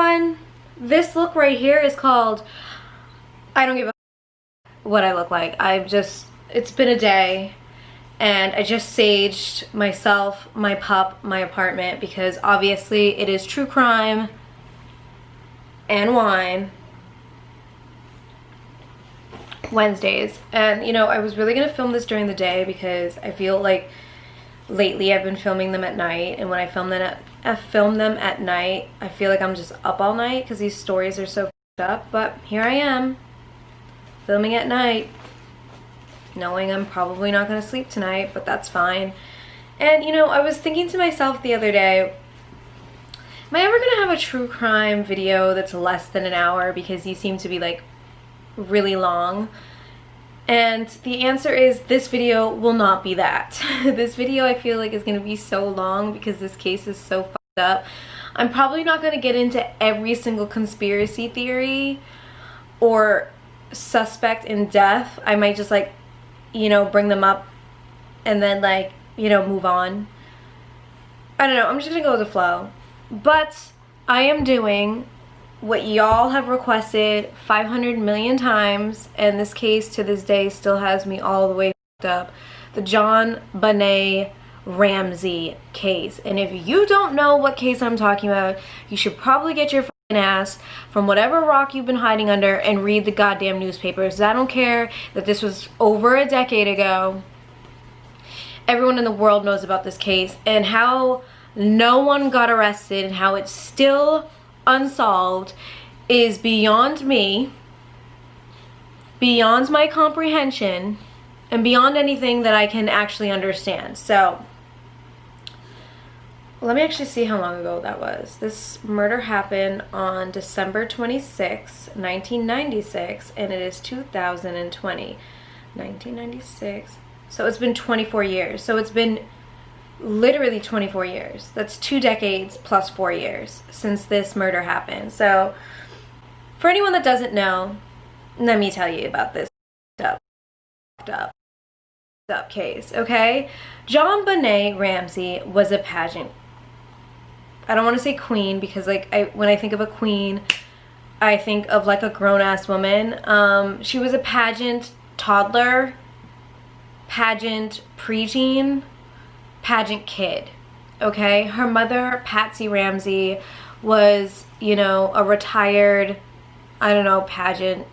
everyone. This look right here is called I don't give a what I look like. It's been a day and I just saged myself, my pup, my apartment because obviously it is true crime and wine Wednesdays. And you know, I was really gonna film this during the day because I feel like lately I've been filming them at night, and when I film them at night, I feel like I'm just up all night because these stories are so f***ed up. But here I am, filming at night, knowing I'm probably not going to sleep tonight, but that's fine. And you know, I was thinking to myself the other day, am I ever going to have a true crime video that's less than an hour, because these seem to be like really long? And the answer is this video will not be that. This video I feel like is going to be so long because this case is so fucked up. I'm probably not going to get into every single conspiracy theory or suspect in death. I might just like, you know, bring them up and then like, you know, move on. I don't know, I'm just going to go with the flow. But I am doing what y'all have requested 500 million times, and this case to this day still has me all the way f***ed up. The Jonbenet Ramsey case. And if you don't know what case I'm talking about, you should probably get your f***ing ass from whatever rock you've been hiding under and read the goddamn newspapers. I don't care that this was over a decade ago. Everyone in the world knows about this case and how no one got arrested and how it's still unsolved is beyond me, beyond my comprehension, and beyond anything that I can actually understand. So let me actually see how long ago that was. This murder happened on December 26, 1996, and it is 2020. 1996. So it's been 24 years. So it's been literally 24 years. That's 2 decades plus 4 years since this murder happened. So for anyone that doesn't know, let me tell you about this up case, okay? Jonbenet Ramsey was a pageant. I don't want to say queen because like when I think of a queen, I think of like a grown-ass woman. She was a pageant toddler, pageant preteen, pageant kid, okay? Her mother, Patsy Ramsey, was, you know, a retired, I don't know, pageant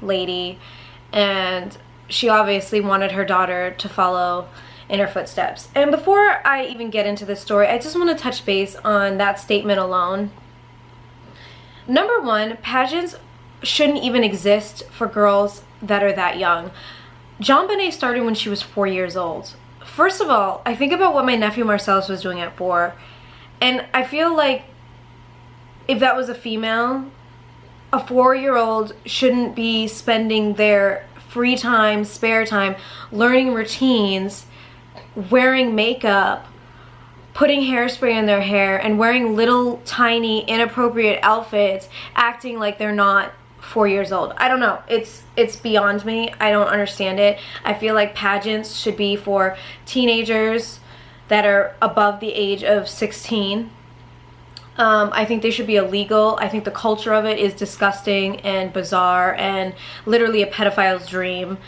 lady, and she obviously wanted her daughter to follow in her footsteps. And before I even get into this story, I just want to touch base on that statement alone. Number one, pageants shouldn't even exist for girls that are that young. Jonbenet started when she was 4 years old. First of all, I think about what my nephew Marcellus was doing at 4, and I feel like if that was a female, a 4-year-old shouldn't be spending their free time, spare time, learning routines, wearing makeup, putting hairspray in their hair, and wearing little tiny inappropriate outfits, acting like they're not 4 years old. I don't know. It's beyond me. I don't understand it. I feel like pageants should be for teenagers that are above the age of 16. I think they should be illegal. I think the culture of it is disgusting and bizarre and literally a pedophile's dream.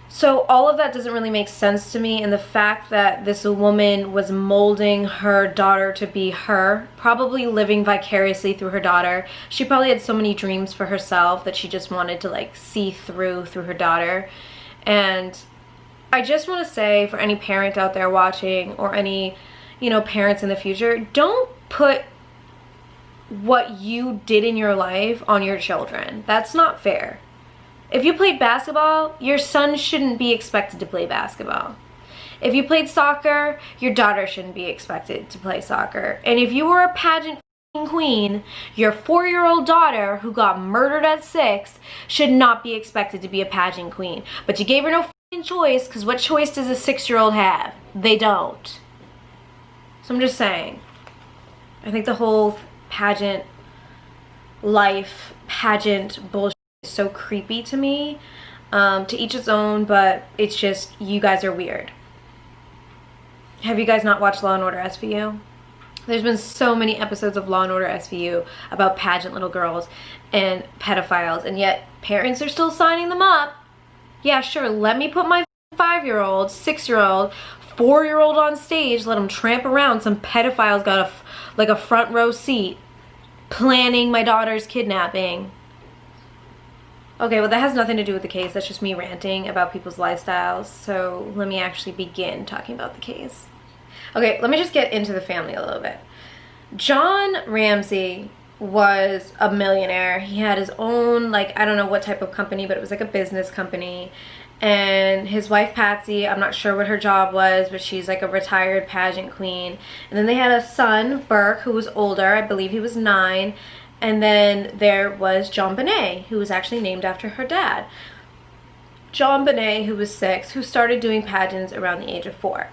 So all of that doesn't really make sense to me, and the fact that this woman was molding her daughter to be her, probably living vicariously through her daughter. She probably had so many dreams for herself that she just wanted to like see through her daughter. And I just want to say, for any parent out there watching, or any, you know, parents in the future, don't put what you did in your life on your children. That's not fair. If you played basketball, your son shouldn't be expected to play basketball. If you played soccer, your daughter shouldn't be expected to play soccer. And if you were a pageant queen, your 4-year-old daughter who got murdered at 6 should not be expected to be a pageant queen. But you gave her no choice, because what choice does a 6-year-old have? They don't. So I'm just saying, I think the whole pageant life, pageant bullshit is so creepy to me. To each its own, but it's just, you guys are weird. Have you guys not watched Law & Order SVU? There's been so many episodes of Law & Order SVU about pageant little girls and pedophiles, and yet parents are still signing them up. Yeah, sure, let me put my 5-year-old, 6-year-old, 4-year-old on stage, let them tramp around. Some pedophile's got like a front row seat planning my daughter's kidnapping. Okay, well that has nothing to do with the case. That's just me ranting about people's lifestyles. So let me actually begin talking about the case. Okay, let me just get into the family a little bit. John Ramsey was a millionaire. He had his own, like, I don't know what type of company, but it was like a business company. And his wife Patsy, I'm not sure what her job was, but she's like a retired pageant queen. And then they had a son, Burke, who was older. I believe he was 9. And then there was Jonbenet, who was actually named after her dad. Jonbenet, who was 6, who started doing pageants around the age of 4.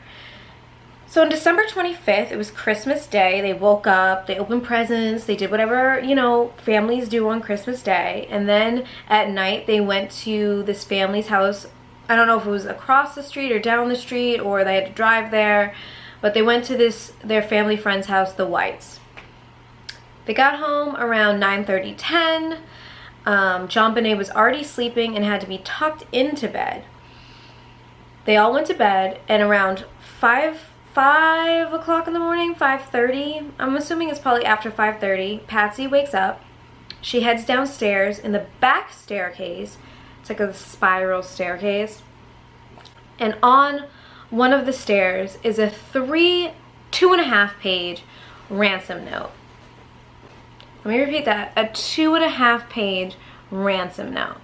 So on December 25th, it was Christmas Day. They woke up, they opened presents, they did whatever, you know, families do on Christmas Day. And then at night, they went to this family's house. I don't know if it was across the street or down the street, or they had to drive there, but they went to their family friend's house, the Whites. They got home around 9:30, 10. Jonbenet was already sleeping and had to be tucked into bed. They all went to bed, and around 5 o'clock in the morning, 5:30, I'm assuming it's probably after 5:30, Patsy wakes up. She heads downstairs in the back staircase. It's like a spiral staircase. And on one of the stairs is a 2.5 page ransom note. Let me repeat that, a 2.5 page ransom note.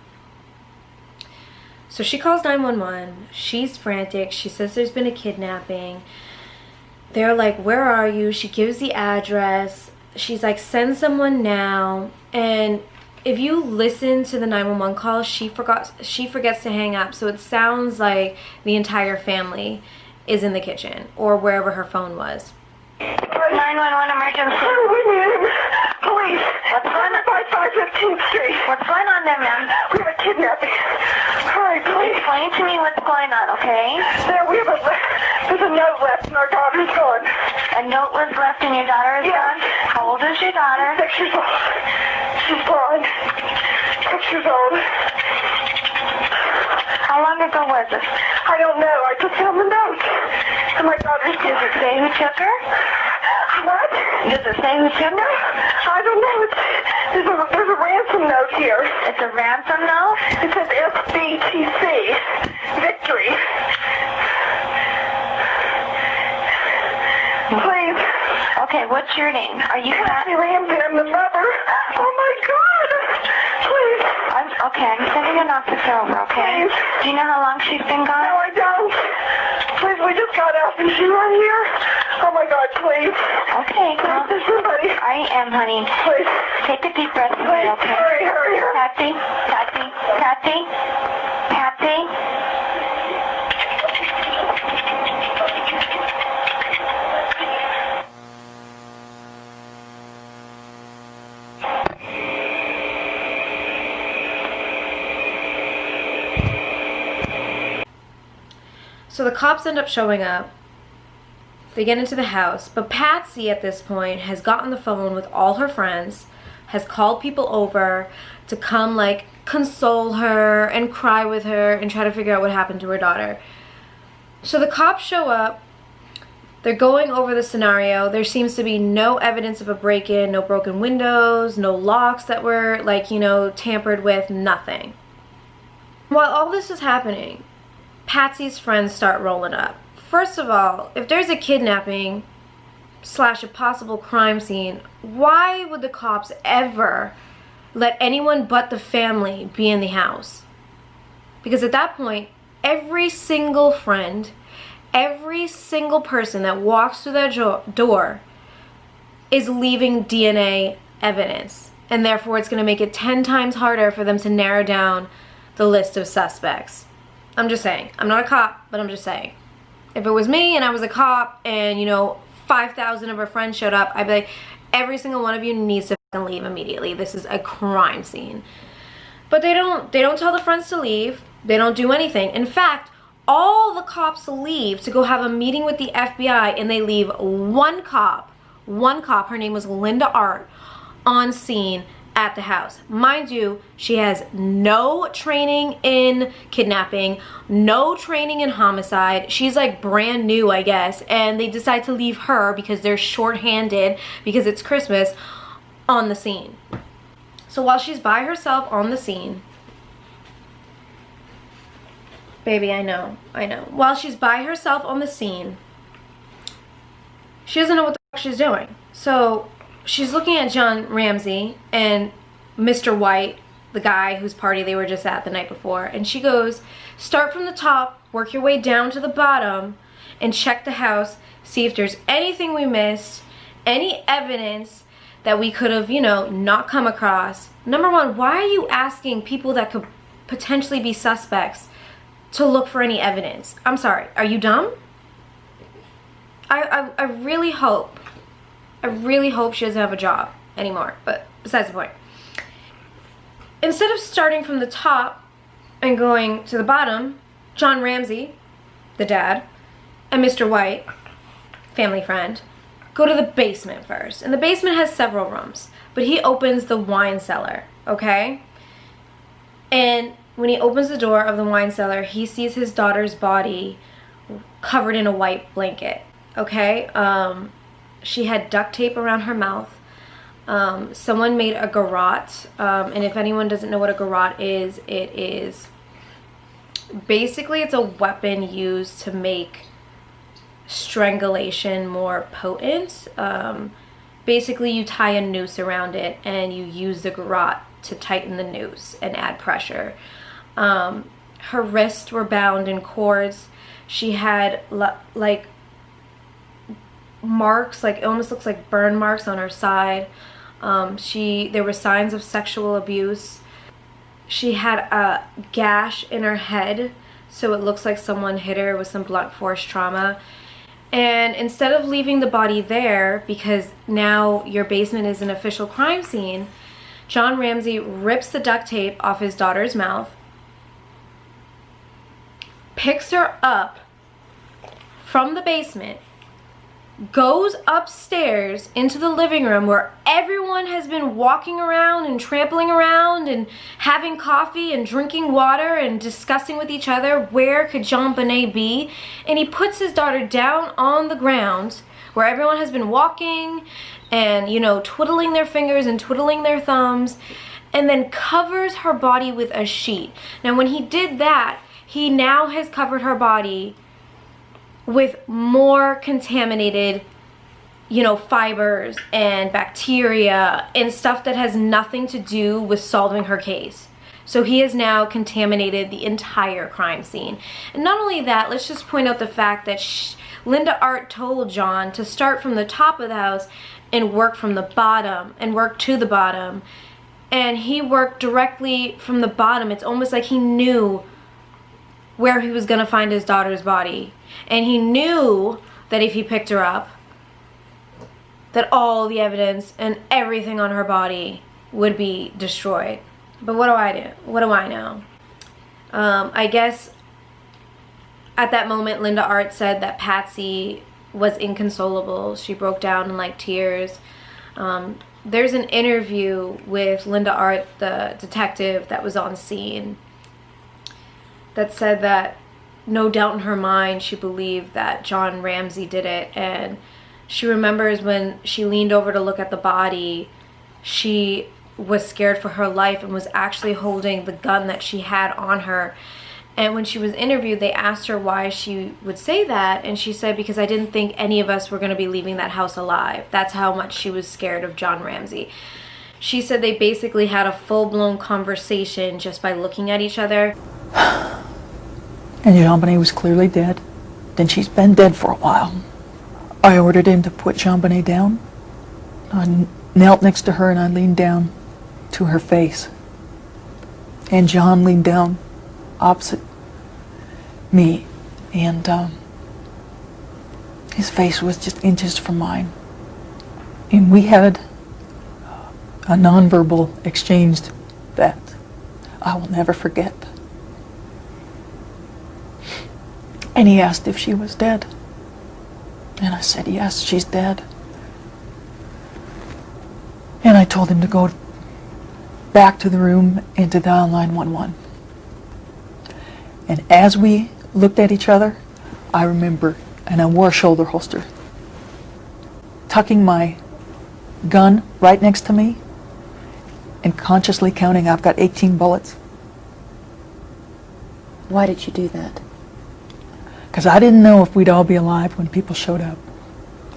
So she calls 911. She's frantic. She says there's been a kidnapping. They're like, where are you? She gives the address. She's like, send someone now. And if you listen to the 911 call, she forgets to hang up. So it sounds like the entire family is in the kitchen or wherever her phone was. 911 emergency. Police. What's going on? 515th Street. What's going on there, ma'am? We have a kidnapping. Hurry, please. Explain to me what's going on, okay? There's a note left and our daughter's gone. A note was left and your daughter is gone? How old is your daughter? 6 years old. She's gone. 6 years old. How long ago was it? I don't know. I just found the note. And my daughter's Does it say who took her? What? Does it say who took her? I don't know. There's a ransom note here. It's a ransom note? It says SBTC. Victory. Please. Okay, what's your name? Are you Patsy Ramsey. I'm the mother. Oh my God. Please. I'm sending an officer over, okay? Please. Do you know how long she's been gone? No, I don't. Please, we just got out. Is she right here? Oh my God, please. Okay, Please, there's somebody. I am, honey. Please. Take a deep breath for me, Please, okay? hurry. Patsy. So the cops end up showing up. They get into the house, but Patsy at this point has gotten the phone with all her friends, has called people over to come like console her and cry with her and try to figure out what happened to her daughter. So the cops show up. They're going over the scenario. There seems to be no evidence of a break-in, no broken windows, no locks that were like, you know, tampered with, nothing. While all this is happening, Patsy's friends start rolling up. First of all, if there's a kidnapping / a possible crime scene, why would the cops ever let anyone but the family be in the house? Because at that point, every single friend, every single person that walks through that door is leaving DNA evidence. And therefore, it's going to make it 10 times harder for them to narrow down the list of suspects. I'm just saying. I'm not a cop, but I'm just saying. If it was me and I was a cop and, you know, 5,000 of her friends showed up, I'd be like, every single one of you needs to fucking leave immediately. This is a crime scene. But they don't tell the friends to leave. They don't do anything. In fact, all the cops leave to go have a meeting with the FBI, and they leave one cop one cop, her name was Linda Art, on scene at the house. Mind you, she has no training in kidnapping, no training in homicide. She's like brand new, I guess, and they decide to leave her because they're short-handed because it's Christmas on the scene. So while she's by herself on the scene, baby, I know. While she's by herself on the scene, she doesn't know what the fuck she's doing. So she's looking at John Ramsey and Mr. White, the guy whose party they were just at the night before, and she goes, start from the top, work your way down to the bottom, and check the house, see if there's anything we missed, any evidence that we could have, you know, not come across. Number one, why are you asking people that could potentially be suspects to look for any evidence? I'm sorry, are you dumb? I really hope she doesn't have a job anymore, but besides the point. Instead of starting from the top and going to the bottom, John Ramsey, the dad, and Mr. White, family friend, go to the basement first. And the basement has several rooms, but he opens the wine cellar, okay? And when he opens the door of the wine cellar, he sees his daughter's body covered in a white blanket, okay? She had duct tape around her mouth. Someone made a garrote, and if anyone doesn't know what a garrote is, it is basically, it's a weapon used to make strangulation more potent. Basically, you tie a noose around it and you use the garrote to tighten the noose and add pressure. Her wrists were bound in cords. She had like marks, like it almost looks like burn marks on her side. There were signs of sexual abuse. She had a gash in her head, so it looks like someone hit her with some blunt force trauma. And instead of leaving the body there, because now your basement is an official crime scene, John Ramsey rips the duct tape off his daughter's mouth, picks her up from the basement, goes upstairs into the living room where everyone has been walking around and trampling around and having coffee and drinking water and discussing with each other where could Jonbenet be, and he puts his daughter down on the ground where everyone has been walking and, you know, twiddling their fingers and twiddling their thumbs, and then covers her body with a sheet. Now when he did that, he now has covered her body with more contaminated, you know, fibers and bacteria and stuff that has nothing to do with solving her case. So he has now contaminated the entire crime scene. And not only that, let's just point out the fact that Linda Art told John to start from the top of the house and work from the bottom and work to the bottom. And he worked directly from the bottom. It's almost like he knew where he was gonna find his daughter's body. And he knew that if he picked her up, that all the evidence and everything on her body would be destroyed. But what do I do? What do I know? I guess at that moment, Linda Art said that Patsy was inconsolable. She broke down in like tears. There's an interview with Linda Art, the detective that was on scene, that said that no doubt in her mind she believed that John Ramsey did it. And she remembers when she leaned over to look at the body, she was scared for her life and was actually holding the gun that she had on her. And when she was interviewed, they asked her why she would say that, and she said, because I didn't think any of us were going to be leaving that house alive. That's how much she was scared of John Ramsey. She said they basically had a full-blown conversation just by looking at each other. And Jonbenet was clearly dead. Then she's been dead for a while. I ordered him to put Jonbenet down. I knelt next to her and I leaned down to her face. And John leaned down opposite me, and his face was just inches from mine. And we had a nonverbal exchange that I will never forget. And he asked if she was dead. And I said, yes, she's dead. told him to go back to the room and to dial 911. And as we looked at each other, I remember, and I wore a shoulder holster, tucking my gun right next to me and consciously counting, I've got 18 bullets. Why did you do that? Because I didn't know if we'd all be alive when people showed up.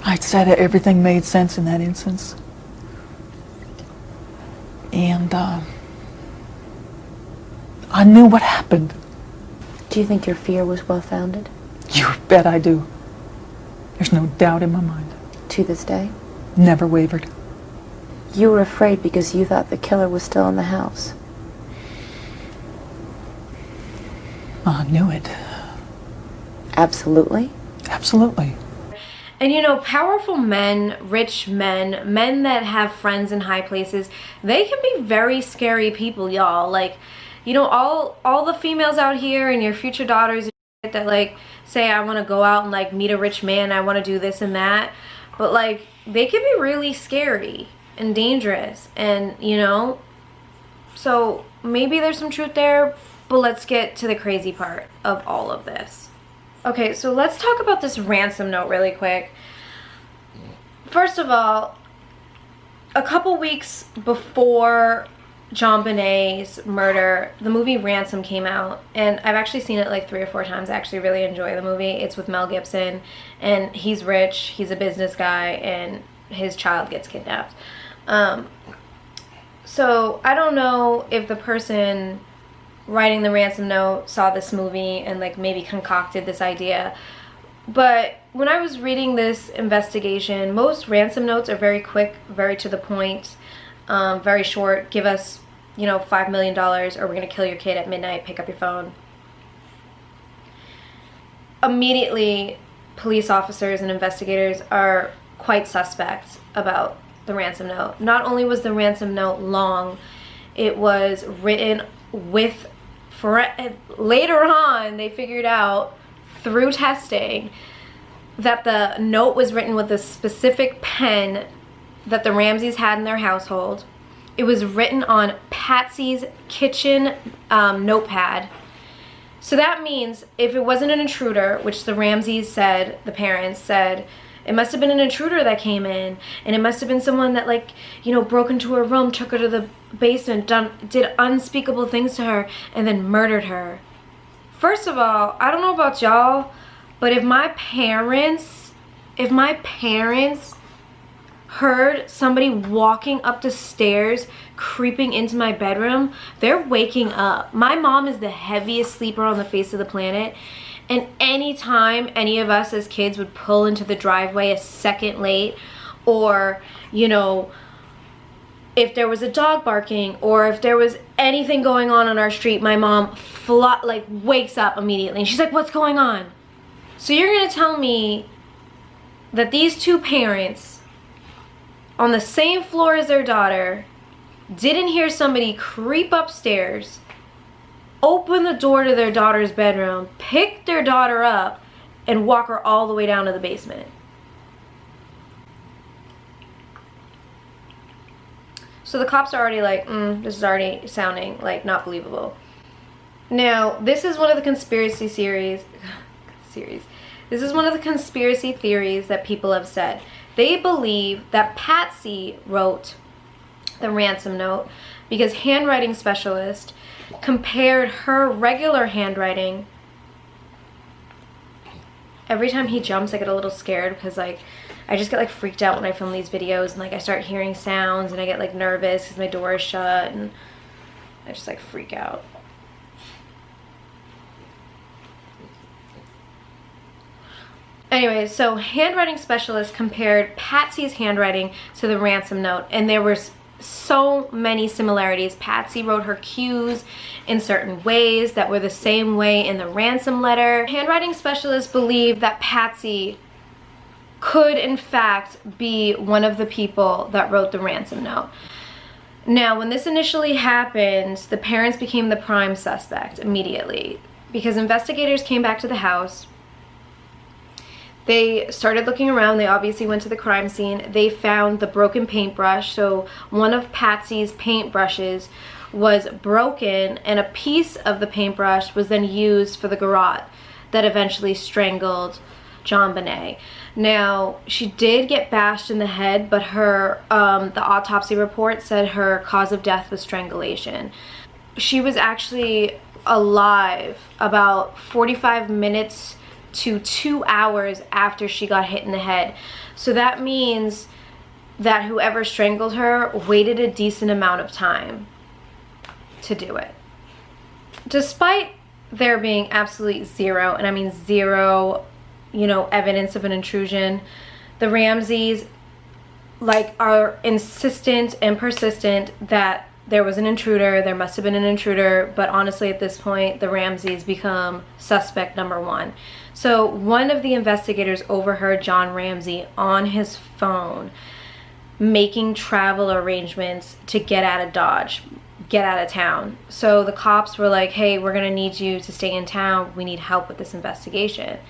I said that everything made sense in that instance. And I knew what happened. Do you think your fear was well-founded? You bet I do. There's no doubt in my mind. To this day? Never wavered. You were afraid because you thought the killer was still in the house. I knew it. Absolutely? Absolutely. And you know, powerful men, rich men, men that have friends in high places, they can be very scary people, y'all. Like, you know, all the females out here and your future daughters that like say, I want to go out and like meet a rich man, I want to do this and that, but like they can be really scary and dangerous, and you know, so maybe there's some truth there, but let's get to the crazy part of all of this. Okay, so let's talk about this ransom note really quick. First of all, a couple weeks before Jonbenet's murder, the movie Ransom came out, and I've actually seen it like 3 or 4 times. I actually really enjoy the movie. It's with Mel Gibson, and he's rich, he's a business guy, and his child gets kidnapped. So I don't know if the person writing the ransom note saw this movie and like maybe concocted this idea, but when I was reading this investigation, most ransom notes are very quick, very to the point. Very short. Give us, you know, $5 million or we're going to kill your kid at midnight. Pick up your phone. Immediately, police officers and investigators are quite suspect about the ransom note. Not only was the ransom note long, it was written with, later on, they figured out through testing that the note was written with a specific pen that the Ramseys had in their household. It was written on Patsy's kitchen notepad. So that means if it wasn't an intruder, which the Ramseys said, the parents said, it must have been an intruder that came in, and it must have been someone that, like, you know, broke into her room, took her to the basement, did unspeakable things to her, and then murdered her. First of all, I don't know about y'all, but if my parents heard somebody walking up the stairs, creeping into my bedroom, they're waking up. My mom is the heaviest sleeper on the face of the planet, and anytime any of us as kids would pull into the driveway a second late, or, you know, if there was a dog barking, or if there was anything going on our street, my mom wakes up immediately, and she's like, what's going on? So you're gonna tell me that these two parents on the same floor as their daughter didn't hear somebody creep upstairs, open the door to their daughter's bedroom, pick their daughter up, and walk her all the way down to the basement? So the cops are already like, this is already sounding like not believable. Now, this is one of the conspiracy theories that people have said. They believe that Patsy wrote the ransom note because handwriting specialist compared her regular handwriting. Every time he jumps, I get a little scared because like I just get like freaked out when I film these videos, and like I start hearing sounds and I get like nervous because my door is shut and I just like freak out. Anyway, so handwriting specialists compared Patsy's handwriting to the ransom note, and there were so many similarities. Patsy wrote her cues in certain ways that were the same way in the ransom letter. Handwriting specialists believe that Patsy could in fact be one of the people that wrote the ransom note. Now, when this initially happened, the parents became the prime suspect immediately because investigators came back to the house. They started looking around. They obviously went to the crime scene. They found the broken paintbrush. So one of Patsy's paintbrushes was broken, and a piece of the paintbrush was then used for the garrote that eventually strangled Jonbenet. Now, she did get bashed in the head, but her the autopsy report said her cause of death was strangulation. She was actually alive about 45 minutes to 2 hours after she got hit in the head. So that means that whoever strangled her waited a decent amount of time to do it. Despite there being absolutely zero, and I mean zero, you know, evidence of an intrusion, the Ramseys are insistent and persistent that there was an intruder. There must have been an intruder, but honestly at this point the Ramseys become suspect number one. So one of the investigators overheard John Ramsey on his phone making travel arrangements to get out of Dodge, get out of town. So the cops were like, hey, we're gonna need you to stay in town. We need help with this investigation.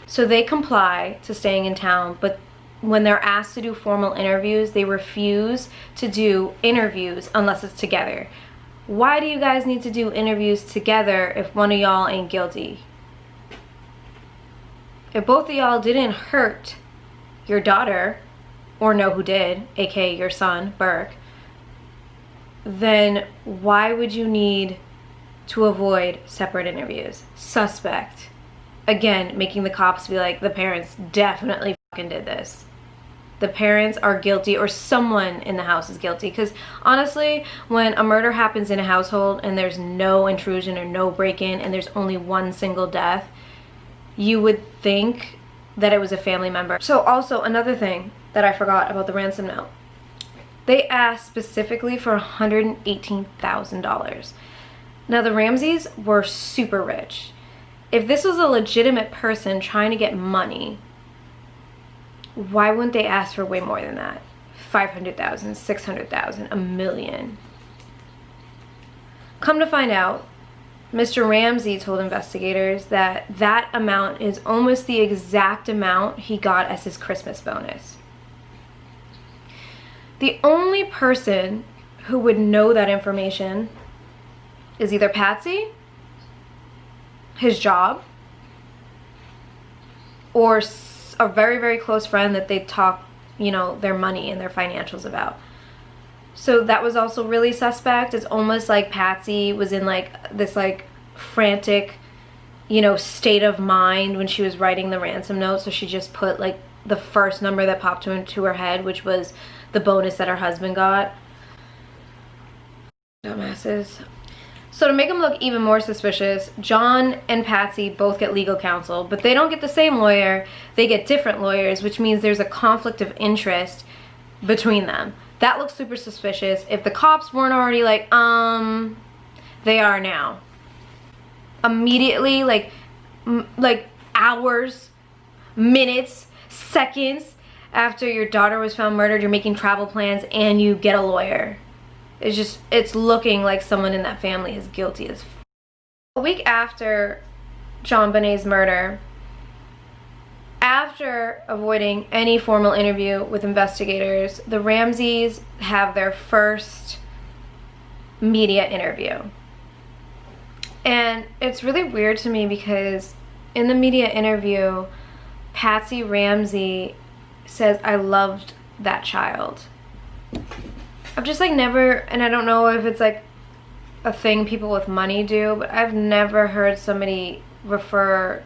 So they comply to staying in town, but when they're asked to do formal interviews, they refuse to do interviews unless it's together. Why do you guys need to do interviews together if one of y'all ain't guilty? If both of y'all didn't hurt your daughter, or know who did, aka your son, Burke, then why would you need to avoid separate interviews? Suspect. Again, making the cops be like, the parents definitely fucking did this. The parents are guilty, or someone in the house is guilty. Because honestly, when a murder happens in a household and there's no intrusion or no break-in and there's only one single death, you would think that it was a family member. So also another thing that I forgot about the ransom note. They asked specifically for $118,000. Now the Ramseys were super rich. If this was a legitimate person trying to get money, why wouldn't they ask for way more than that? 500,000, 600,000, $1 million. Come to find out, Mr. Ramsey told investigators that that amount is almost the exact amount he got as his Christmas bonus. The only person who would know that information is either Patsy, his job, or a very, very close friend that they talk, you know, their money and their financials about. So that was also really suspect. It's almost like Patsy was in like this like frantic, you know, state of mind when she was writing the ransom note. So she just put like the first number that popped into her head, which was the bonus that her husband got. Dumbasses. So to make them look even more suspicious, John and Patsy both get legal counsel, but they don't get the same lawyer. They get different lawyers, which means there's a conflict of interest between them. That looks super suspicious. If the cops weren't already like, they are now. Immediately, like hours, minutes, seconds after your daughter was found murdered, you're making travel plans and you get a lawyer. It's looking like someone in that family is guilty as f. A week after Jonbenet's murder, after avoiding any formal interview with investigators, the Ramseys have their first media interview. And it's really weird to me because in the media interview, Patsy Ramsey says, I loved that child. I've just like never, and I don't know if it's like a thing people with money do, but I've never heard somebody refer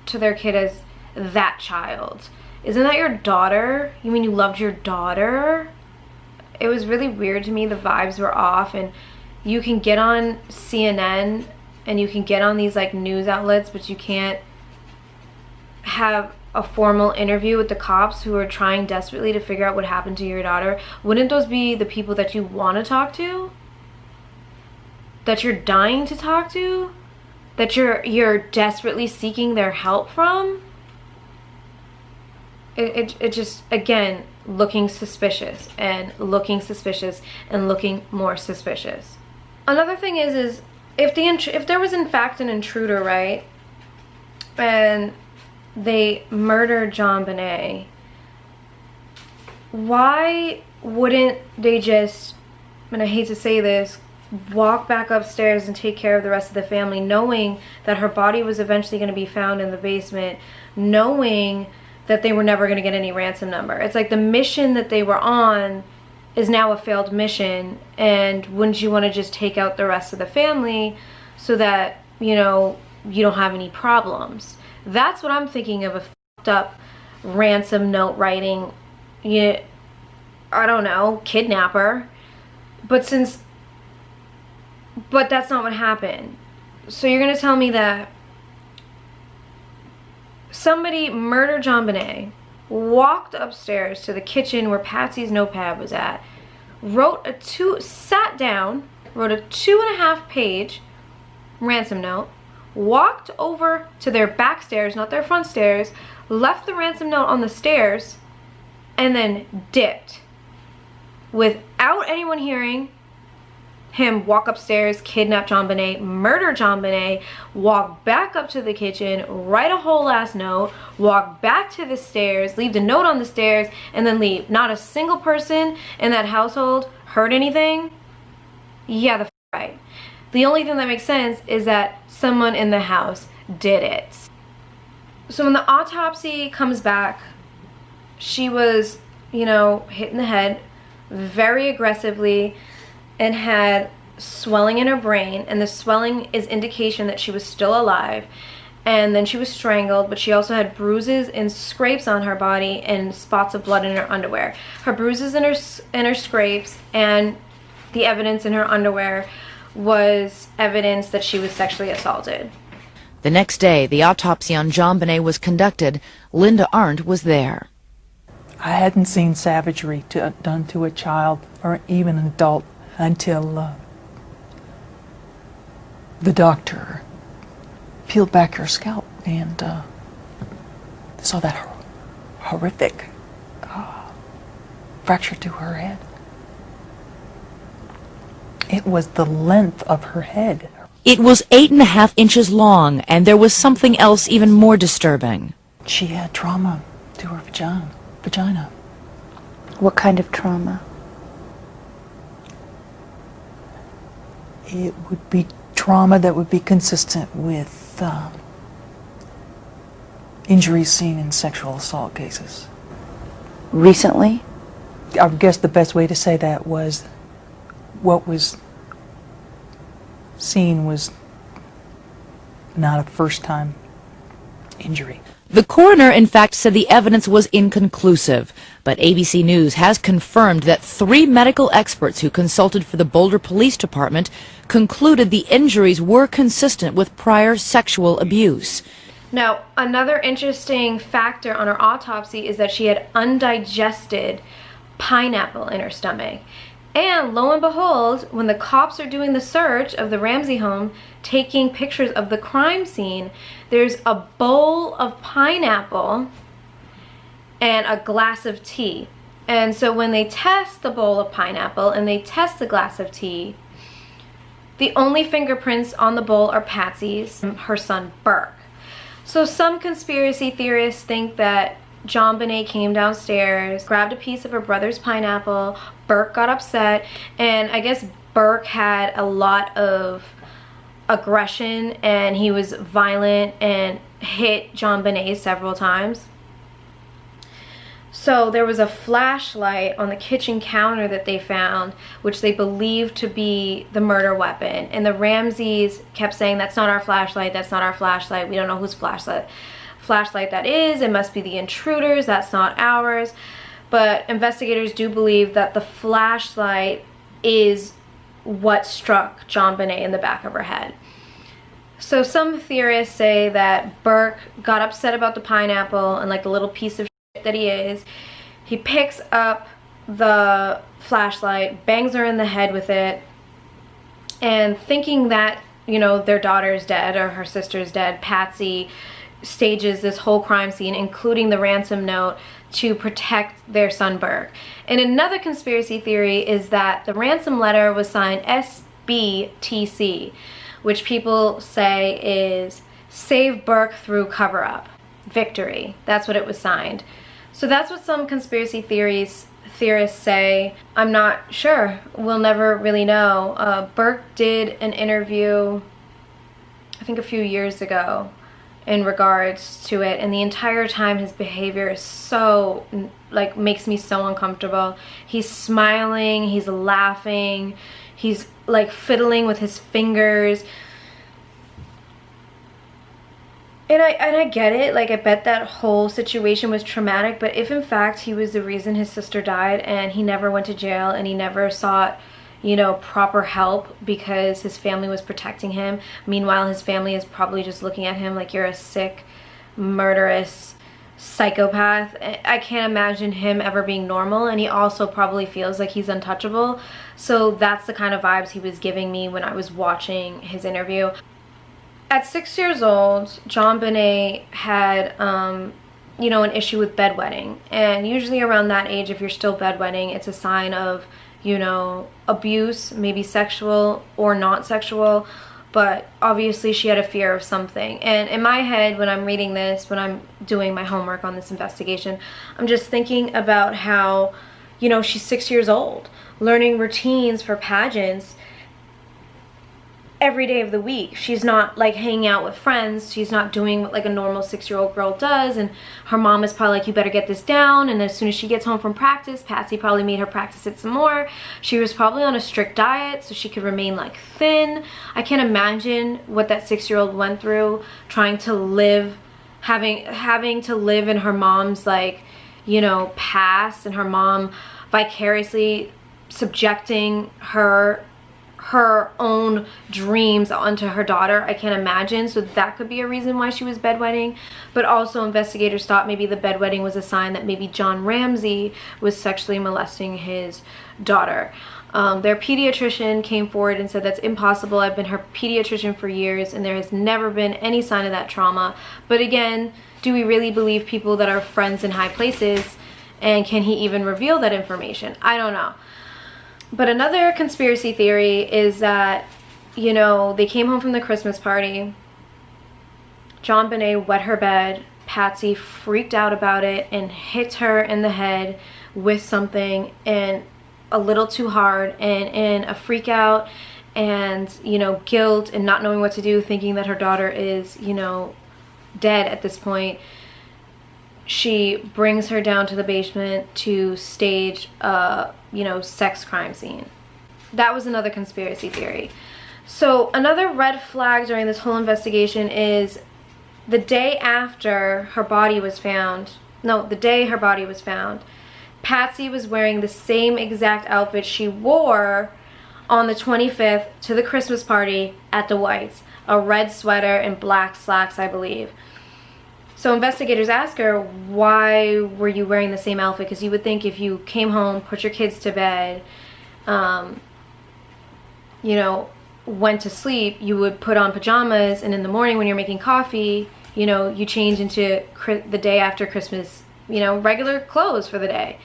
to their kid as that child. Isn't that your daughter? You mean you loved your daughter? It was really weird to me. The vibes were off, and you can get on CNN and you can get on these like news outlets, but you can't have a formal interview with the cops who are trying desperately to figure out what happened to your daughter. Wouldn't those be the people that you want to talk to? That you're dying to talk to? That you're desperately seeking their help from? It just, again, looking suspicious and looking suspicious and looking more suspicious. Another thing is if there was in fact an intruder, right? And they murdered Jonbenet, why wouldn't they just, and I hate to say this, walk back upstairs and take care of the rest of the family, knowing that her body was eventually going to be found in the basement, knowing that they were never going to get any ransom number? It's like the mission that they were on is now a failed mission, and wouldn't you want to just take out the rest of the family so that, you know, you don't have any problems? That's what I'm thinking of, a fucked up ransom note writing, I don't know, kidnapper. But that's not what happened. So you're gonna tell me that somebody murdered Jonbenet, walked upstairs to the kitchen where Patsy's notepad was at, sat down, wrote a 2.5 page ransom note, walked over to their back stairs, not their front stairs, left the ransom note on the stairs, and then dipped without anyone hearing him walk upstairs, kidnap Jonbenet, murder Jonbenet, walk back up to the kitchen, write a whole ass note, walk back to the stairs, leave the note on the stairs, and then leave. Not a single person in that household heard anything? Yeah, the right. The only thing that makes sense is that someone in the house did it. So when the autopsy comes back, she was, you know, hit in the head very aggressively and had swelling in her brain, and the swelling is indication that she was still alive. And then she was strangled, but she also had bruises and scrapes on her body and spots of blood in her underwear. Her bruises and her scrapes and the evidence in her underwear was evidence that she was sexually assaulted. The next day, the autopsy on Jonbenet was conducted. Linda Arndt was there. I hadn't seen savagery done to a child or even an adult until the doctor peeled back her scalp and saw that horrific fracture to her head. It was the length of her head. It was 8.5 inches long, and there was something else even more disturbing. She had trauma to her vagina. What kind of trauma? It would be trauma that would be consistent with injuries seen in sexual assault cases. Recently? I guess the best way to say that was what was seen was not a first-time injury. The coroner, in fact, said the evidence was inconclusive, but ABC News has confirmed that 3 medical experts who consulted for the Boulder Police Department concluded the injuries were consistent with prior sexual abuse. Now, another interesting factor on her autopsy is that she had undigested pineapple in her stomach. And lo and behold, when the cops are doing the search of the Ramsey home, taking pictures of the crime scene, there's a bowl of pineapple and a glass of tea. And so when they test the bowl of pineapple and they test the glass of tea, the only fingerprints on the bowl are Patsy's, her son Burke. So some conspiracy theorists think that Jonbenet came downstairs, grabbed a piece of her brother's pineapple, Burke got upset, and I guess Burke had a lot of aggression and he was violent and hit Jonbenet several times. So there was a flashlight on the kitchen counter that they found, which they believed to be the murder weapon. And the Ramseys kept saying, that's not our flashlight, that's not our flashlight, we don't know whose flashlight that is, it must be the intruders, that's not ours. But investigators do believe that the flashlight is what struck Jonbenet in the back of her head. So some theorists say that Burke got upset about the pineapple and like the little piece of shit that he is. He picks up the flashlight, bangs her in the head with it, and thinking that, you know, their daughter's dead or her sister's dead, Patsy stages this whole crime scene, including the ransom note, to protect their son Burke. And another conspiracy theory is that the ransom letter was signed SBTC, which people say is Save Burke Through Cover-Up. Victory. That's what it was signed. So that's what some conspiracy theorists say. I'm not sure. We'll never really know. Burke did an interview, I think a few years ago, in regards to it, and the entire time his behavior is so, like, makes me so uncomfortable. He's smiling, he's laughing, he's like fiddling with his fingers. And I get it, like, I bet that whole situation was traumatic, but if in fact he was the reason his sister died and he never went to jail and he never sought, you know, proper help because his family was protecting him, meanwhile his family is probably just looking at him like, you're a sick, murderous psychopath, I can't imagine him ever being normal. And he also probably feels like he's untouchable. So that's the kind of vibes he was giving me when I was watching his interview. At 6 years old, Jonbenet had, you know, an issue with bedwetting. And usually around that age, if you're still bedwetting, it's a sign of, you know, abuse, maybe sexual or not sexual. But obviously she had a fear of something. And in my head, when I'm reading this, when I'm doing my homework on this investigation, I'm just thinking about how, you know, she's 6 years old, learning routines for pageants every day of the week. She's not like hanging out with friends. She's not doing what like a normal 6-year-old girl does. And her mom is probably like, you better get this down. And as soon as she gets home from practice, Patsy probably made her practice it some more. She was probably on a strict diet so she could remain like thin. I can't imagine what that 6-year-old went through trying to live, having to live in her mom's, like, you know, past, and her mom vicariously subjecting her own dreams onto her daughter. I can't imagine. So that could be a reason why she was bedwetting. But also investigators thought maybe the bedwetting was a sign that maybe John Ramsey was sexually molesting his daughter. Their pediatrician came forward and said that's impossible. I've been her pediatrician for years and there has never been any sign of that trauma. But again, do we really believe people that are friends in high places? And can he even reveal that information? I don't know. But another conspiracy theory is that, you know, they came home from the Christmas party. Jonbenet wet her bed. Patsy freaked out about it and hit her in the head with something, and a little too hard, and in a freak out and, you know, guilt and not knowing what to do, thinking that her daughter is, you know, dead at this point, she brings her down to the basement to stage a, you know, sex crime scene. That was another conspiracy theory. So another red flag during this whole investigation is the day after her body was found, no, the day her body was found, Patsy was wearing the same exact outfit she wore on the 25th to the Christmas party at the Whites. A red sweater and black slacks, I believe. So investigators ask her, why were you wearing the same outfit? Because you would think if you came home, put your kids to bed, you know, went to sleep, you would put on pajamas, and in the morning when you're making coffee, you know, you change into the day after Christmas, you know, regular clothes for the day.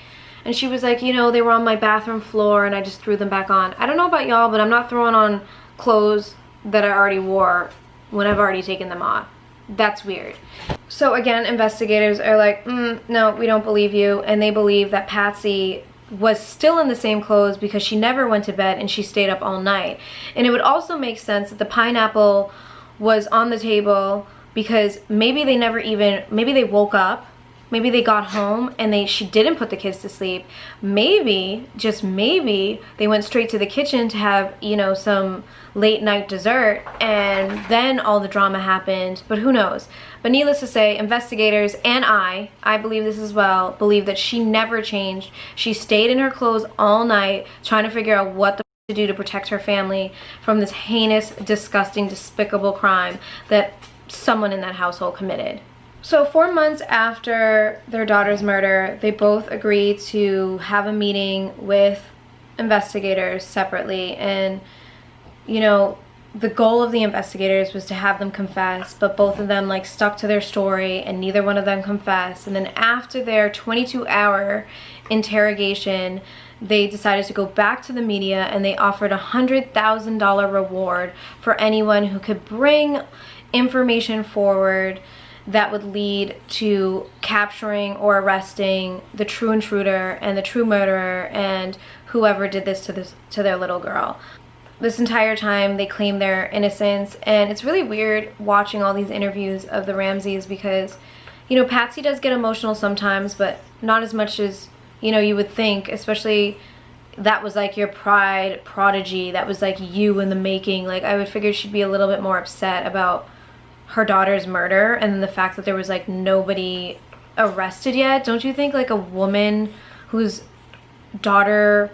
And she was like, you know, they were on my bathroom floor and I just threw them back on. I don't know about y'all, but I'm not throwing on clothes that I already wore when I've already taken them off. That's weird. So again, investigators are like, no, we don't believe you. And they believe that Patsy was still in the same clothes because she never went to bed and she stayed up all night. And it would also make sense that the pineapple was on the table because maybe they never even, maybe they woke up, maybe they got home and she didn't put the kids to sleep. Maybe, just maybe, they went straight to the kitchen to have, you know, some late night dessert, and then all the drama happened, but who knows. But needless to say, investigators and I believe this as well, believe that she never changed. She stayed in her clothes all night trying to figure out what to do to protect her family from this heinous, disgusting, despicable crime that someone in that household committed. So 4 months after their daughter's murder, they both agreed to have a meeting with investigators separately. And, you know, the goal of the investigators was to have them confess, but both of them like stuck to their story and neither one of them confessed. And then after their 22-hour interrogation, they decided to go back to the media and they offered a $100,000 reward for anyone who could bring information forward that would lead to capturing or arresting the true intruder and the true murderer and whoever did this to their little girl. This entire time they claim their innocence, and it's really weird watching all these interviews of the Ramseys because, you know, Patsy does get emotional sometimes, but not as much as, you know, you would think, especially that was like your prodigy, that was like you in the making. Like, I would figure she'd be a little bit more upset about her daughter's murder and the fact that there was like nobody arrested yet. Don't you think like a woman whose daughter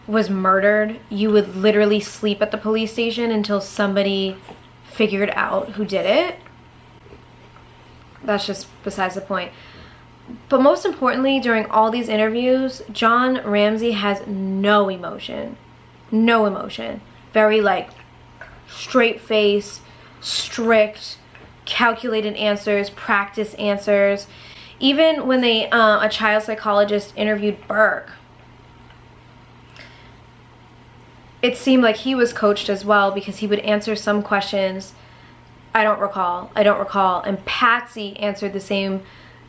was murdered, you would literally sleep at the police station until somebody figured out who did it? That's just besides the point. But most importantly, during all these interviews, John Ramsey has no emotion. No emotion. Very like straight face, strict, calculated answers, practice answers. Even when they, a child psychologist interviewed Burke, it seemed like he was coached as well because he would answer some questions, I don't recall, and Patsy answered the same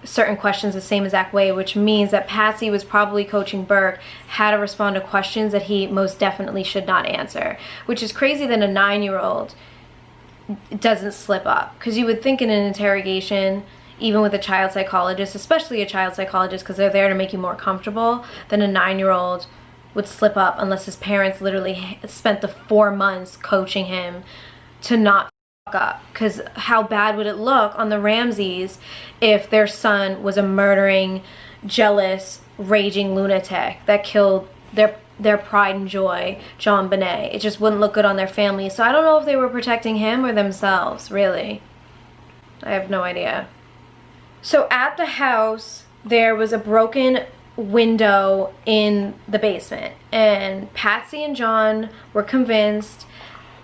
certain questions the same exact way, which means that Patsy was probably coaching Burke how to respond to questions that he most definitely should not answer, which is crazy that a 9-year-old doesn't slip up, because you would think in an interrogation, even with a child psychologist, especially a child psychologist because they're there to make you more comfortable, than a 9-year-old would slip up unless his parents literally spent the 4 months coaching him to not fuck up. Because how bad would it look on the Ramseys if their son was a murdering, jealous, raging lunatic that killed their pride and joy, Jonbenet? It just wouldn't look good on their family. So I don't know if they were protecting him or themselves, really. I have no idea. So at the house, there was a broken window in the basement, and Patsy and John were convinced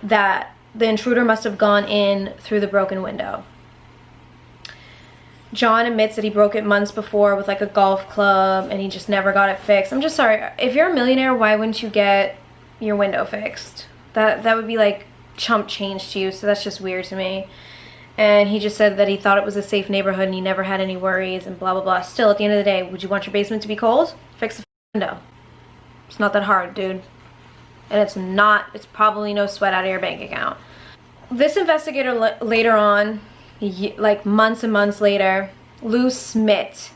that the intruder must have gone in through the broken window. John admits that he broke it months before with like a golf club and he just never got it fixed. I'm just sorry, if you're a millionaire, why wouldn't you get your window fixed? That would be like chump change to you, so that's just weird to me. And he just said that he thought it was a safe neighborhood and he never had any worries and blah blah blah. Still, at the end of the day, would you want your basement to be cold? Fix the window. It's not that hard, dude. And it's probably no sweat out of your bank account. This investigator later on, like months and months later, Lou Smith,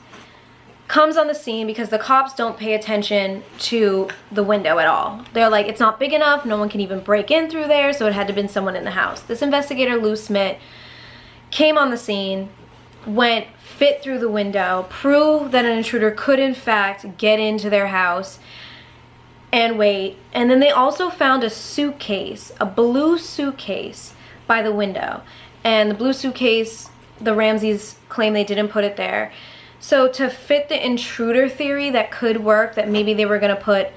comes on the scene because the cops don't pay attention to the window at all. They're like, it's not big enough, no one can even break in through there, so it had to have been someone in the house. This investigator, Lou Smith, came on the scene, went, fit through the window, proved that an intruder could in fact get into their house and wait. And then they also found a suitcase, a blue suitcase by the window. And the blue suitcase, the Ramseys claim they didn't put it there. So to fit the intruder theory that could work, that maybe they were gonna put,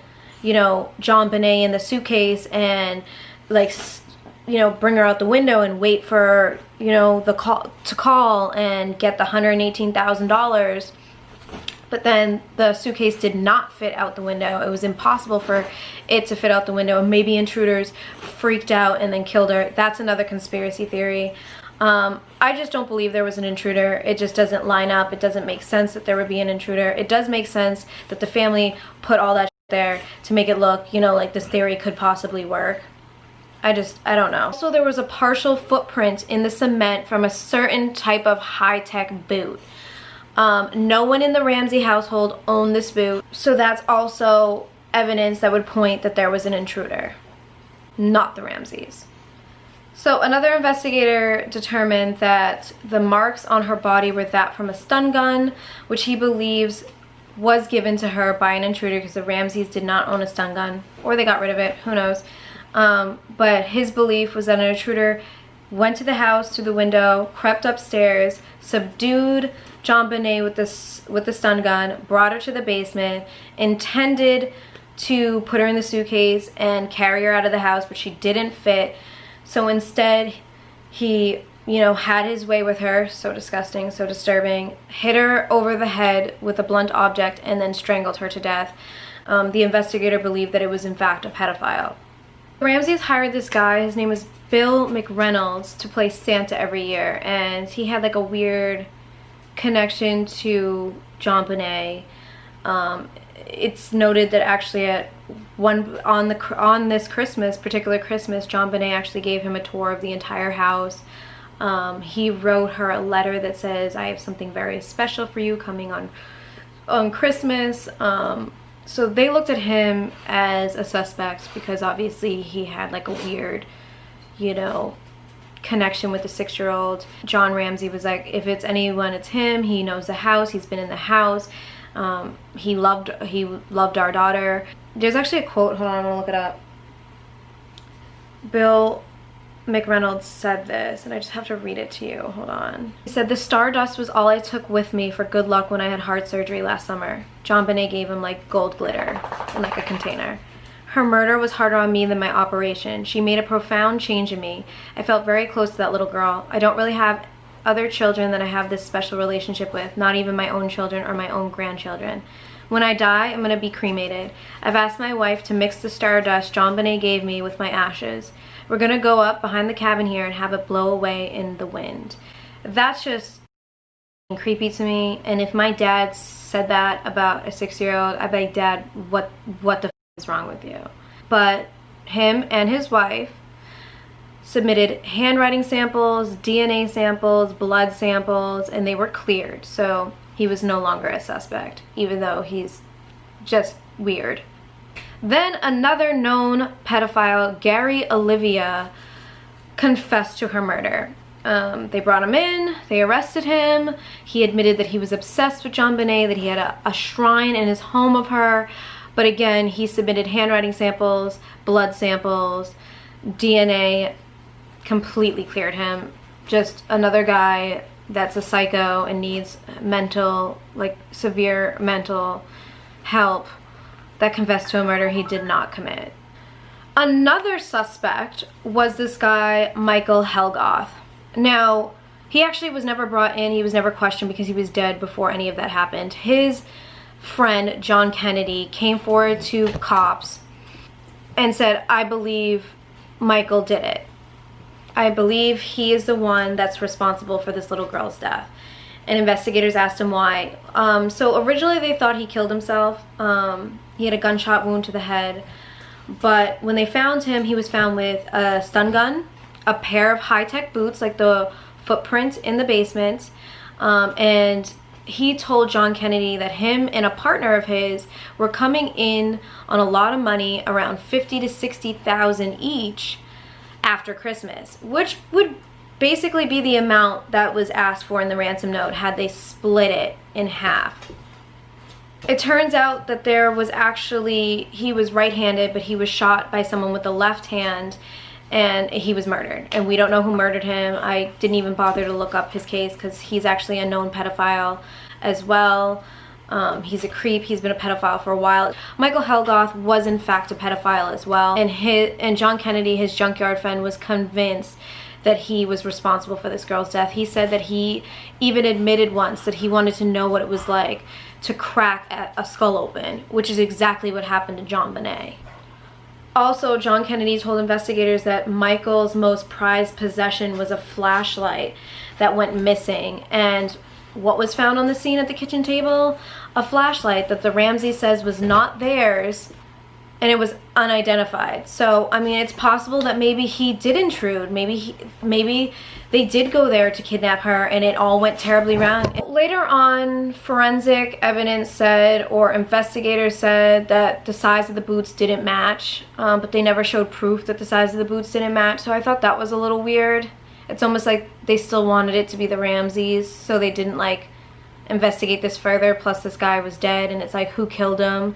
you know, Jonbenet in the suitcase and like, you know, bring her out the window and wait for, you know, the call and get the $118,000. But then the suitcase did not fit out the window. It was impossible for it to fit out the window. Maybe intruders freaked out and then killed her. That's another conspiracy theory. I just don't believe there was an intruder. It just doesn't line up. It doesn't make sense that there would be an intruder. It does make sense that the family put all that there to make it look, you know, like this theory could possibly work. I don't know. Also, there was a partial footprint in the cement from a certain type of high-tech boot. No one in the Ramsey household owned this boot, so that's also evidence that would point that there was an intruder, not the Ramseys. So another investigator determined that the marks on her body were that from a stun gun, which he believes was given to her by an intruder because the Ramseys did not own a stun gun, or they got rid of it, who knows. But his belief was that an intruder went to the house through the window, crept upstairs, subdued Jonbenet with the stun gun, brought her to the basement, intended to put her in the suitcase and carry her out of the house, but she didn't fit. So instead, he, you know, had his way with her, so disgusting, so disturbing, hit her over the head with a blunt object, and then strangled her to death. The investigator believed that it was in fact a pedophile. Ramsey's hired this guy, his name is Bill McReynolds, to play Santa every year, and he had like a weird connection to Jonbenet. It's noted that actually at on this particular Christmas, Jonbenet actually gave him a tour of the entire house. He wrote her a letter that says, "I have something very special for you coming on Christmas." So they looked at him as a suspect because obviously he had like a weird, you know, connection with the 6-year-old. John Ramsey was like, if it's anyone, it's him. He knows the house. He's been in the house. He loved our daughter. There's actually a quote. Hold on, I'm gonna look it up. Bill McReynolds said this, and I just have to read it to you. Hold on. He said, "The stardust was all I took with me for good luck when I had heart surgery last summer." Jonbenet gave him like gold glitter in like a container. "Her murder was harder on me than my operation. She made a profound change in me. I felt very close to that little girl. I don't really have other children that I have this special relationship with, not even my own children or my own grandchildren. When I die, I'm going to be cremated. I've asked my wife to mix the stardust Jonbenet gave me with my ashes. We're going to go up behind the cabin here and have it blow away in the wind." That's just creepy to me. And if my dad said that about a 6-year-old, I'd be like, "Dad, what the f is wrong with you?" But him and his wife submitted handwriting samples, DNA samples, blood samples, and they were cleared. So he was no longer a suspect, even though he's just weird. Then another known pedophile, Gary Olivia, confessed to her murder. They brought him in, they arrested him. He admitted that he was obsessed with Jonbenet, that he had a shrine in his home of her. But again, he submitted handwriting samples, blood samples, DNA, completely cleared him. Just another guy that's a psycho and needs mental, like severe mental help, that confessed to a murder he did not commit. Another suspect was this guy, Michael Helgoth. Now, he actually was never brought in, he was never questioned because he was dead before any of that happened. His friend, John Kennedy, came forward to cops and said, "I believe Michael did it. I believe he is the one that's responsible for this little girl's death." And investigators asked him why. So originally they thought he killed himself. He had a gunshot wound to the head. But when they found him, he was found with a stun gun, a pair of high-tech boots, like the footprint in the basement. And he told John Kennedy that him and a partner of his were coming in on a lot of money, around $50,000 to $60,000 each, after Christmas, which would basically be the amount that was asked for in the ransom note had they split it in half. It turns out that there was actually, he was right-handed, but he was shot by someone with the left hand, and he was murdered. And we don't know who murdered him. I didn't even bother to look up his case because he's actually a known pedophile as well. He's a creep. He's been a pedophile for a while. Michael Helgoth was in fact a pedophile as well. And John Kennedy, his junkyard friend, was convinced that he was responsible for this girl's death. He said that he even admitted once that he wanted to know what it was like to crack a skull open, which is exactly what happened to Jonbenet. Also, John Kennedy told investigators that Michael's most prized possession was a flashlight that went missing. And what was found on the scene at the kitchen table? A flashlight that the Ramsey says was not theirs, and it was unidentified. So, I mean, it's possible that maybe he did intrude. Maybe they did go there to kidnap her and it all went terribly wrong. Later on, forensic evidence said, or investigators said, that the size of the boots didn't match, but they never showed proof that the size of the boots didn't match. So I thought that was a little weird. It's almost like they still wanted it to be the Ramseys, so they didn't like investigate this further. Plus this guy was dead, and it's like, who killed him?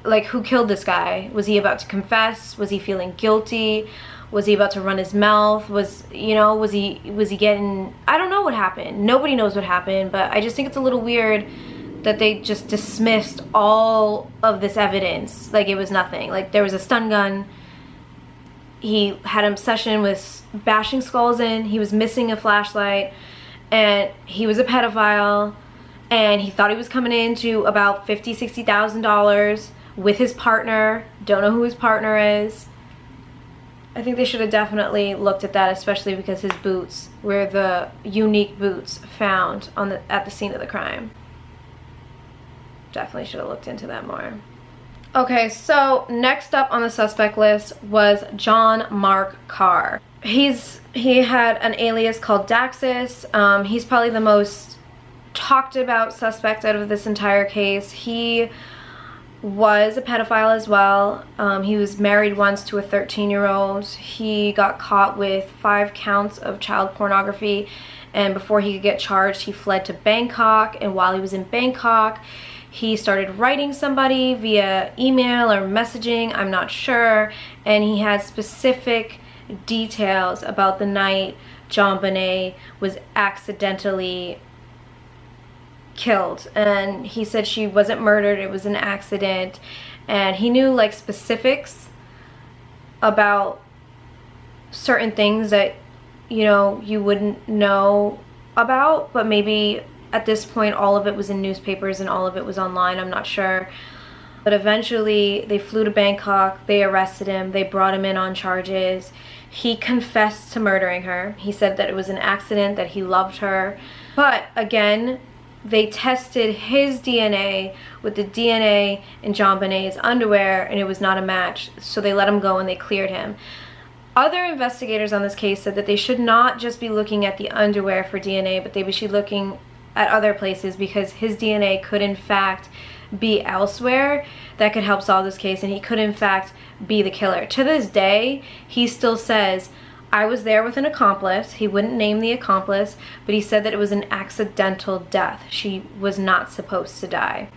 Like, who killed this guy? Was he about to confess? Was he feeling guilty? Was he about to run his mouth? Was he getting, I don't know what happened. Nobody knows what happened, but I just think it's a little weird that they just dismissed all of this evidence like it was nothing. Like, there was a stun gun. He had an obsession with bashing skulls in. He was missing a flashlight, and he was a pedophile, and he thought he was coming into about $50,000, $60,000 with his partner. Don't know who his partner is. I think they should have definitely looked at that, especially because his boots were the unique boots found at the scene of the crime. Definitely should have looked into that more. Okay, so next up on the suspect list was John Mark Carr. He had an alias called Daxis. He's probably the most talked about suspect out of this entire case. He was a pedophile as well. He was married once to a 13-year-old. He got caught with 5 counts of child pornography, and before he could get charged, he fled to Bangkok, and while he was in Bangkok, he started writing somebody via email or messaging, I'm not sure, and he had specific details about the night Jonbenet was accidentally killed. And he said she wasn't murdered, it was an accident, and he knew like specifics about certain things that, you know, you wouldn't know about, but maybe at this point all of it was in newspapers and all of it was online, I'm not sure. But eventually they flew to Bangkok, they arrested him, they brought him in on charges. He confessed to murdering her. He said that it was an accident, that he loved her. But again, they tested his DNA with the DNA in Jonbenet's underwear, and it was not a match, so they let him go and they cleared him. Other investigators on this case said that they should not just be looking at the underwear for DNA, but they should be looking at other places, because his DNA could in fact be elsewhere that could help solve this case, and he could in fact be the killer. To this day, he still says, I was there with an accomplice. He wouldn't name the accomplice, but he said that it was an accidental death. She was not supposed to die,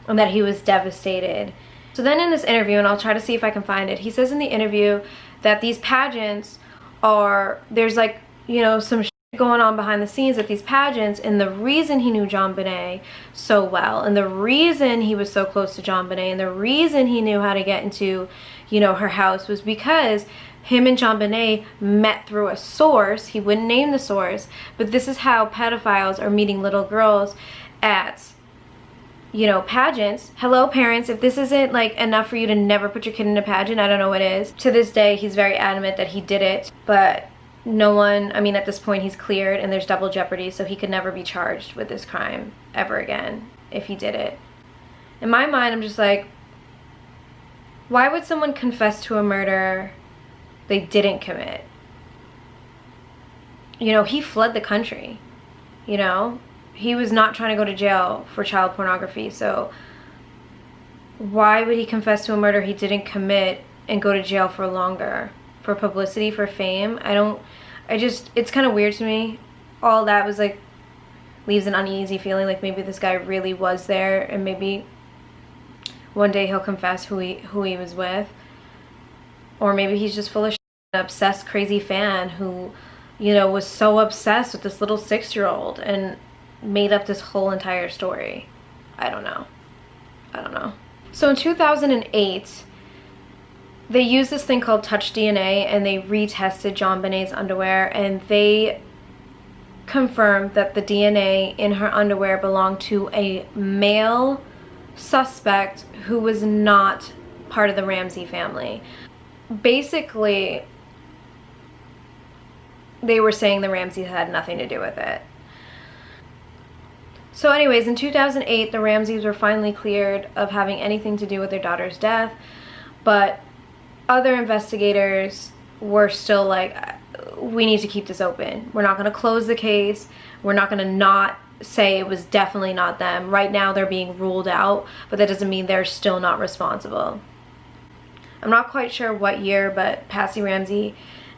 and that he was devastated. So then in this interview, and I'll try to see if I can find it, he says in the interview that these pageants are, there's like, you know, some shit going on behind the scenes at these pageants, and the reason he knew Jonbenet so well, and the reason he was so close to Jonbenet, and the reason he knew how to get into, you know, her house was because him and Jonbenet met through a source. He wouldn't name the source, but this is how pedophiles are meeting little girls at, you know, pageants. Hello parents, if this isn't like enough for you to never put your kid in a pageant, I don't know what is. To this day, he's very adamant that he did it, but no one, I mean, at this point he's cleared and there's double jeopardy, so he could never be charged with this crime ever again if he did it. In my mind, I'm just like, why would someone confess to a murder they didn't commit? You know, he fled the country, you know? He was not trying to go to jail for child pornography, so why would he confess to a murder he didn't commit and go to jail for longer? For publicity, for fame? It's kind of weird to me. All that was like, leaves an uneasy feeling, like maybe this guy really was there, and maybe one day he'll confess who he was with. Or maybe he's just full of shit, an obsessed, crazy fan who, you know, was so obsessed with this little 6-year-old and made up this whole entire story. I don't know. So in 2008, they used this thing called Touch DNA, and they retested Jonbenet's underwear, and they confirmed that the DNA in her underwear belonged to a male suspect who was not part of the Ramsey family. Basically, they were saying the Ramseys had nothing to do with it. So anyways, in 2008, the Ramseys were finally cleared of having anything to do with their daughter's death, but other investigators were still like, we need to keep this open. We're not going to close the case. We're not going to not say it was definitely not them. Right now they're being ruled out, but that doesn't mean they're still not responsible. I'm not quite sure what year, but Patsy Ramsey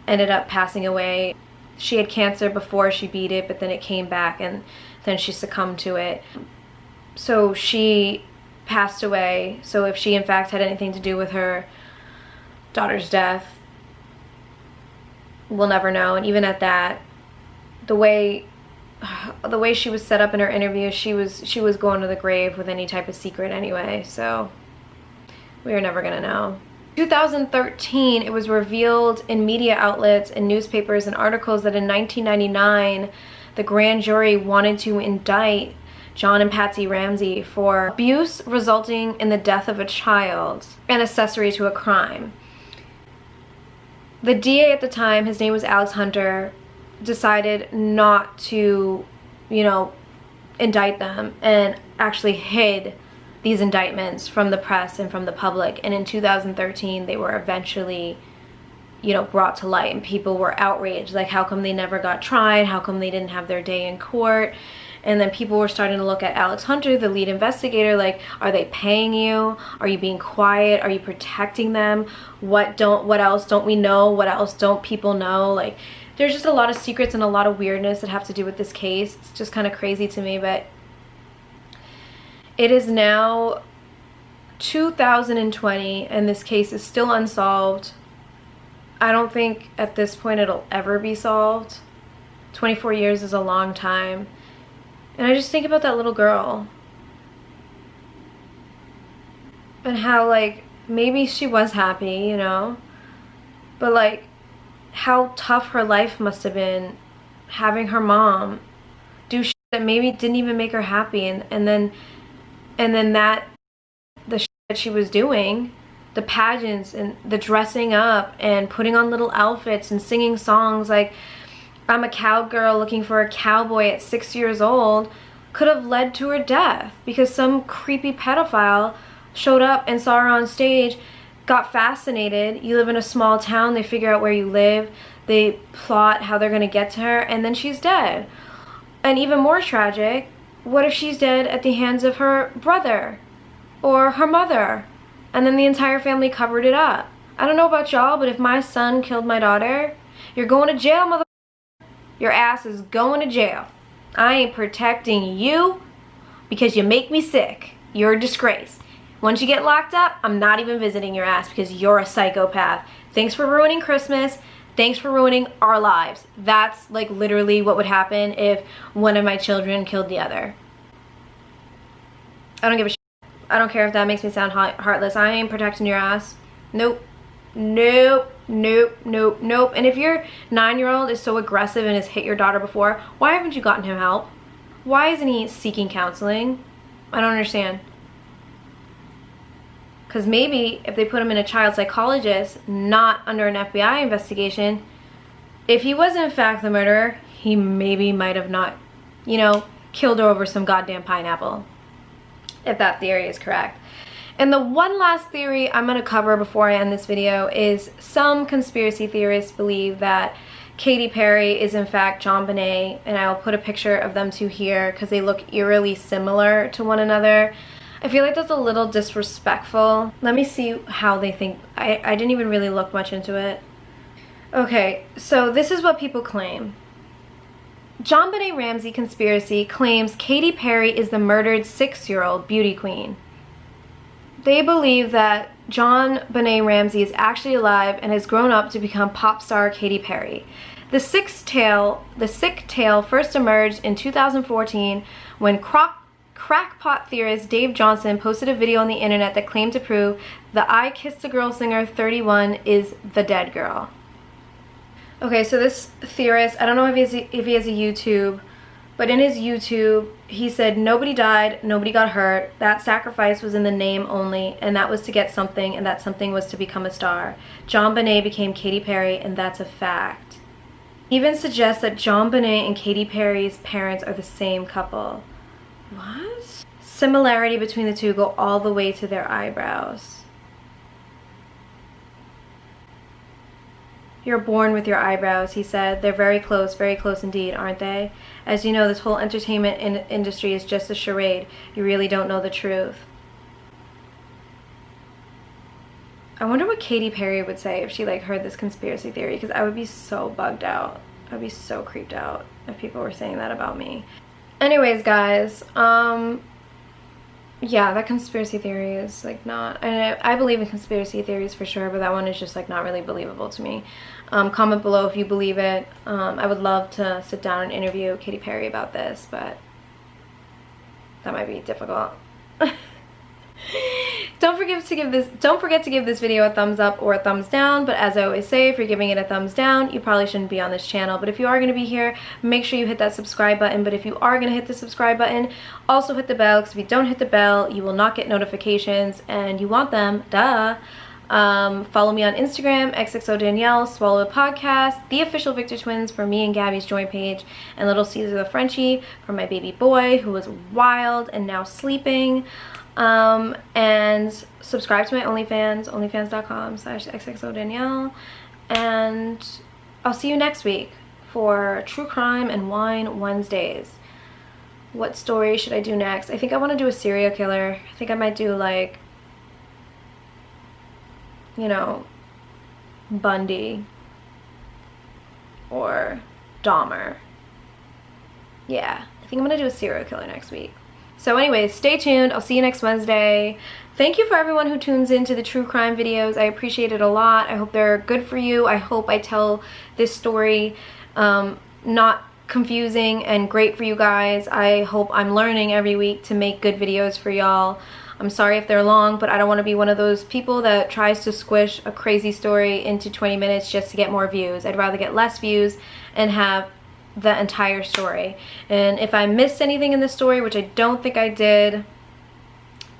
ended up passing away. She had cancer before she beat it, but then it came back and then she succumbed to it. So she passed away. So if she in fact had anything to do with her daughter's death, we'll never know. And even at that, the way she was set up in her interview, she was going to the grave with any type of secret anyway, so we are never gonna know. 2013, it was revealed in media outlets and newspapers and articles that in 1999 the grand jury wanted to indict John and Patsy Ramsey for abuse resulting in the death of a child and accessory to a crime. The DA at the time, his name was Alex Hunter, decided not to, you know, indict them, and actually hid these indictments from the press and from the public. And in 2013 they were eventually, you know, brought to light, and people were outraged, like how come they never got tried, how come they didn't have their day in court. And then people were starting to look at Alex Hunter, the lead investigator, like, are they paying you? Are you being quiet? Are you protecting them? What else don't we know? What else don't people know? Like, there's just a lot of secrets and a lot of weirdness that have to do with this case. It's just kind of crazy to me, but it is now 2020 and this case is still unsolved. I don't think at this point it'll ever be solved. 24 years is a long time. And I just think about that little girl. And how, like, maybe she was happy, you know? But, like, how tough her life must have been having her mom do shit that maybe didn't even make her happy. And then that, the shit that she was doing, the pageants and the dressing up and putting on little outfits and singing songs like I'm a cowgirl looking for a cowboy at 6 years old, could have led to her death because some creepy pedophile showed up and saw her on stage, got fascinated. You live in a small town, they figure out where you live, they plot how they're gonna get to her, and then she's dead. And even more tragic, what if she's dead at the hands of her brother or her mother, and then the entire family covered it up? I don't know about y'all, but if my son killed my daughter, you're going to jail, mother. Your ass is going to jail. I ain't protecting you because you make me sick. You're a disgrace. Once you get locked up, I'm not even visiting your ass because you're a psychopath. Thanks for ruining Christmas. Thanks for ruining our lives. That's like literally what would happen if one of my children killed the other. I don't give a shit. I don't care if that makes me sound heartless. I ain't protecting your ass. Nope. Nope. Nope. Nope. Nope. And if your 9-year-old is so aggressive and has hit your daughter before, why haven't you gotten him help? Why isn't he seeking counseling? I don't understand. Because maybe if they put him in a child psychologist, not under an FBI investigation, if he was in fact the murderer, he maybe might have not, you know, killed her over some goddamn pineapple. If that theory is correct. And the one last theory I'm going to cover before I end this video is some conspiracy theorists believe that Katy Perry is in fact Jonbenet, and I'll put a picture of them two here because they look eerily similar to one another. I feel like that's a little disrespectful. Let me see how they think. I didn't even really look much into it. Okay, so this is what people claim. Jonbenet Ramsey conspiracy claims Katy Perry is the murdered 6-year-old beauty queen. They believe that Jonbenet Ramsey is actually alive and has grown up to become pop star Katy Perry. The sick tale first emerged in 2014 when crackpot theorist Dave Johnson posted a video on the internet that claimed to prove the I Kissed a Girl singer 31 is the dead girl. Okay, so this theorist, I don't know if he has a YouTube, but in his YouTube, he said nobody died, nobody got hurt, that sacrifice was in the name only, and that was to get something, and that something was to become a star. Jonbenet became Katy Perry, and that's a fact. He even suggests that Jonbenet and Katy Perry's parents are the same couple. What? Similarity between the two go all the way to their eyebrows. You're born with your eyebrows, he said. They're very close indeed, aren't they? As you know, this whole entertainment industry is just a charade. You really don't know the truth. I wonder what Katy Perry would say if she like heard this conspiracy theory, because I would be so bugged out. I'd be so creeped out if people were saying that about me. Anyways, guys, yeah, that conspiracy theory is like not, and I believe in conspiracy theories for sure, but that one is just like not really believable to me. Comment below if you believe it. I would love to sit down and interview Katy Perry about this, but that might be difficult. Don't forget to give this video a thumbs up or a thumbs down, but as I always say, if you're giving it a thumbs down, you probably shouldn't be on this channel. But if you are going to be here, make sure you hit that subscribe button. But if you are going to hit the subscribe button, also hit the bell, because if you don't hit the bell, you will not get notifications, and you want them, duh. Follow me on Instagram, XXO Danielle, Swallow Podcast, The Official Victor Twins for me and Gabby's joint page, and Little Caesar the Frenchie for my baby boy who was wild and now sleeping. And subscribe to my OnlyFans, onlyfans.com/XXO Danielle. And I'll see you next week for True Crime and Wine Wednesdays. What story should I do next? I think I want to do a serial killer. I think I might do, like, you know, Bundy or Dahmer. Yeah, I think I'm gonna do a serial killer next week. So anyways, stay tuned. I'll see you next Wednesday. Thank you for everyone who tunes into the true crime videos. I appreciate it a lot. I hope they're good for you. I hope I tell this story not confusing and great for you guys. I hope I'm learning every week to make good videos for y'all. I'm sorry if they're long, but I don't want to be one of those people that tries to squish a crazy story into 20 minutes just to get more views. I'd rather get less views and have the entire story. And if I missed anything in the story, which I don't think I did,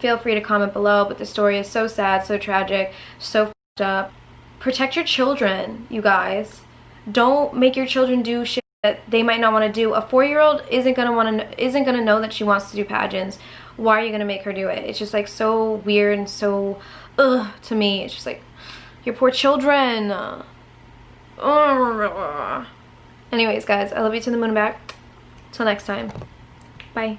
feel free to comment below. But the story is so sad, so tragic, so f***ed up. Protect your children, you guys. Don't make your children do shit that they might not want to do. A 4-year-old isn't gonna know that she wants to do pageants. Why are you gonna make her do it? It's just like so weird and so to me. It's just like, your poor children. Anyways, guys, I love you to the moon and back. Till next time. Bye.